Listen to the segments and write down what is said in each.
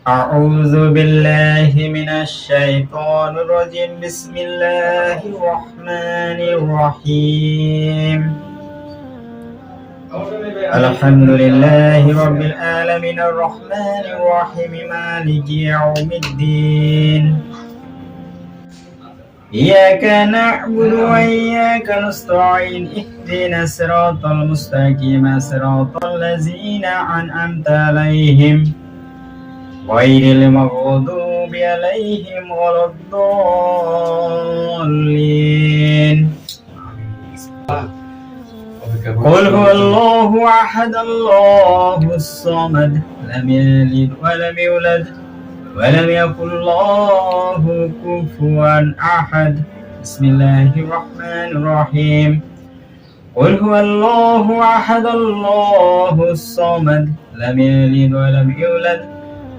أعوذ بالله من الشيطان الرجيم بسم الله الرحمن الرحيم الحمد لله رب العالمين الرحمن الرحيم مالك يوم الدين إياك نعبد وإياك نستعين اهدنا الصراط المستقيم صراط الذين أنعمت عليهم غير المغضوب عليهم ولا الضالين قل هو الله أحد الله الصمد لم يلد ولم يولد ولم يكن له كفوا أحد بسم الله الرحمن الرحيم قل هو الله أحد الله الصمد لم يلد ولم يولد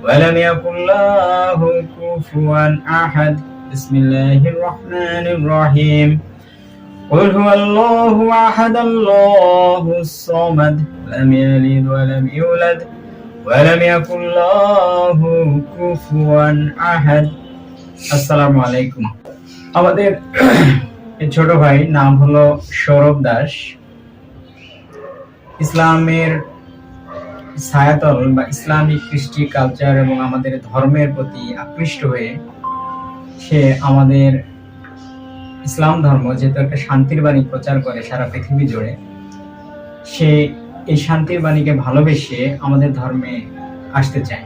ولم يكن له كفوا أحد بسم الله الرحمن الرحيم قل هو الله أحد الله الصمد لم يلد ولم يولد ولم يكن له كفوا أحد আসসালামু আলাইকুম। আমাদের ছোট ভাই নাম হলো সৌরভ দাস। ইসলামের ছায়াতল বা ইসলামিক কৃষ্টি কালচার এবং আমাদের ধর্মের প্রতি আকৃষ্ট হয়ে সে আমাদের ইসলাম ধর্ম যেহেতু একটা শান্তির বাণী প্রচার করে সারা পৃথিবী জুড়ে, সে এই শান্তির বাণীকে ভালোবেসে আমাদের ধর্মে আসতে চায়।